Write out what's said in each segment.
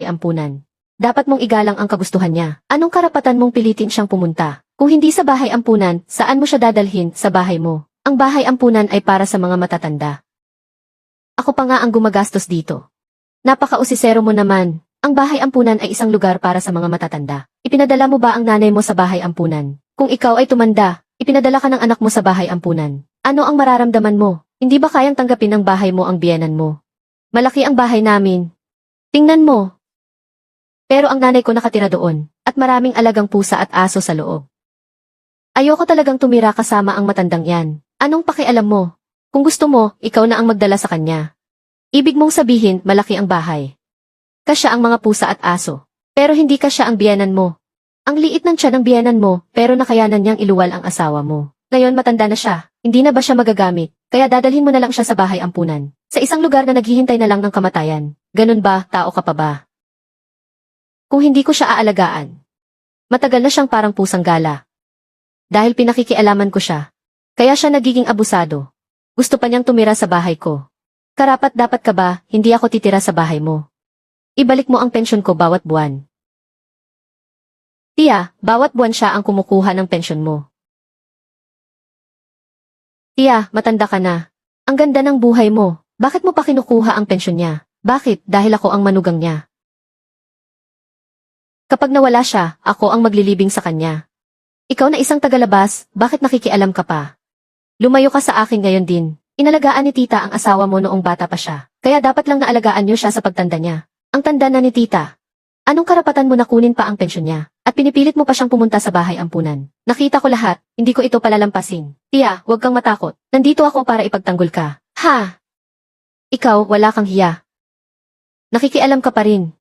ampunan. Dapat mong igalang ang kagustuhan niya. Anong karapatan mong pilitin siyang pumunta? Kung hindi sa bahay ampunan, saan mo siya dadalhin? Sa bahay mo. Ang bahay ampunan ay para sa mga matatanda. Ako pa nga ang gumagastos dito. Napaka-usisero mo naman. Ang bahay ampunan ay isang lugar para sa mga matatanda. Ipinadala mo ba ang nanay mo sa bahay ampunan? Kung ikaw ay tumanda, ipinadala ka ng anak mo sa bahay ampunan. Ano ang mararamdaman mo? Hindi ba kayang tanggapin ng bahay mo ang biyenan mo? Malaki ang bahay namin. Tingnan mo. Pero ang nanay ko nakatira doon, at maraming alagang pusa at aso sa loob. Ayoko talagang tumira kasama ang matandang yan. Anong pakialam mo? Kung gusto mo, ikaw na ang magdala sa kanya. Ibig mong sabihin, malaki ang bahay. Kasya ang mga pusa at aso. Pero hindi kasya ang biyenan mo. Ang liit ng tiyan ng biyenan mo, pero nakayanan niyang iluwal ang asawa mo. Ngayon matanda na siya, hindi na ba siya magagamit, kaya dadalhin mo na lang siya sa bahay ampunan. Sa isang lugar na naghihintay na lang ng kamatayan. Ganun ba, tao ka pa ba? Kung hindi ko siya aalagaan. Matagal na siyang parang pusang gala. Dahil pinakikialaman ko siya. Kaya siya nagiging abusado. Gusto pa niyang tumira sa bahay ko. Karapat dapat ka ba, hindi ako titira sa bahay mo. Ibalik mo ang pensyon ko bawat buwan. Tiya, bawat buwan siya ang kumukuha ng pensyon mo. Tiya, matanda ka na. Ang ganda ng buhay mo. Bakit mo pa kinukuha ang pensyon niya? Bakit? Dahil ako ang manugang niya. Kapag nawala siya, ako ang maglilibing sa kanya. Ikaw na isang tagalabas, bakit nakikialam ka pa? Lumayo ka sa akin ngayon din. Inalagaan ni tita ang asawa mo noong bata pa siya. Kaya dapat lang naalagaan niyo siya sa pagtanda niya. Ang tanda na ni tita. Anong karapatan mo na kunin pa ang pensyon niya? At pinipilit mo pa siyang pumunta sa bahay ampunan. Nakita ko lahat, hindi ko ito palalampasin. Tiya, huwag kang matakot. Nandito ako para ipagtanggol ka. Ha? Ikaw, wala kang hiya. Nakikialam ka pa rin.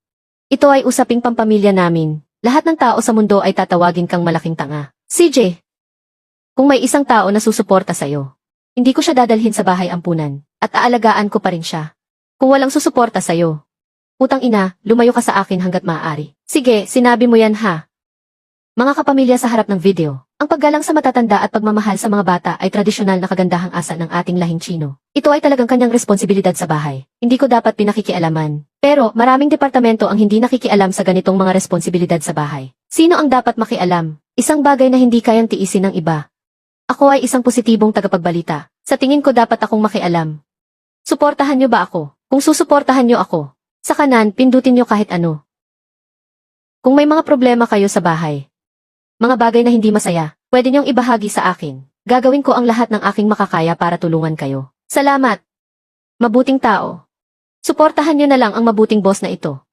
Ito ay usaping pampamilya namin. Lahat ng tao sa mundo ay tatawagin kang malaking tanga. CJ, kung may isang tao na susuporta sa'yo, hindi ko siya dadalhin sa bahay ampunan, at aalagaan ko pa rin siya. Kung walang susuporta sa'yo, putang ina, lumayo ka sa akin hanggat maaari. Sige, sinabi mo yan ha. Mga kapamilya sa harap ng video, ang paggalang sa matatanda at pagmamahal sa mga bata ay tradisyonal na kagandahang asa ng ating lahing Tsino. Ito ay talagang kanyang responsibilidad sa bahay. Hindi ko dapat pinakikialaman. Pero maraming departamento ang hindi nakikialam sa ganitong mga responsibilidad sa bahay. Sino ang dapat makialam? Isang bagay na hindi kayang tiisin ng iba. Ako ay isang positibong tagapagbalita. Sa tingin ko dapat akong makialam. Suportahan niyo ba ako? Kung susuportahan niyo ako, sa kanan, pindutin niyo kahit ano. Kung may mga problema kayo sa bahay, mga bagay na hindi masaya, pwede niyong ibahagi sa akin. Gagawin ko ang lahat ng aking makakaya para tulungan kayo. Salamat! Mabuting tao. Suportahan niyo na lang ang mabuting boss na ito.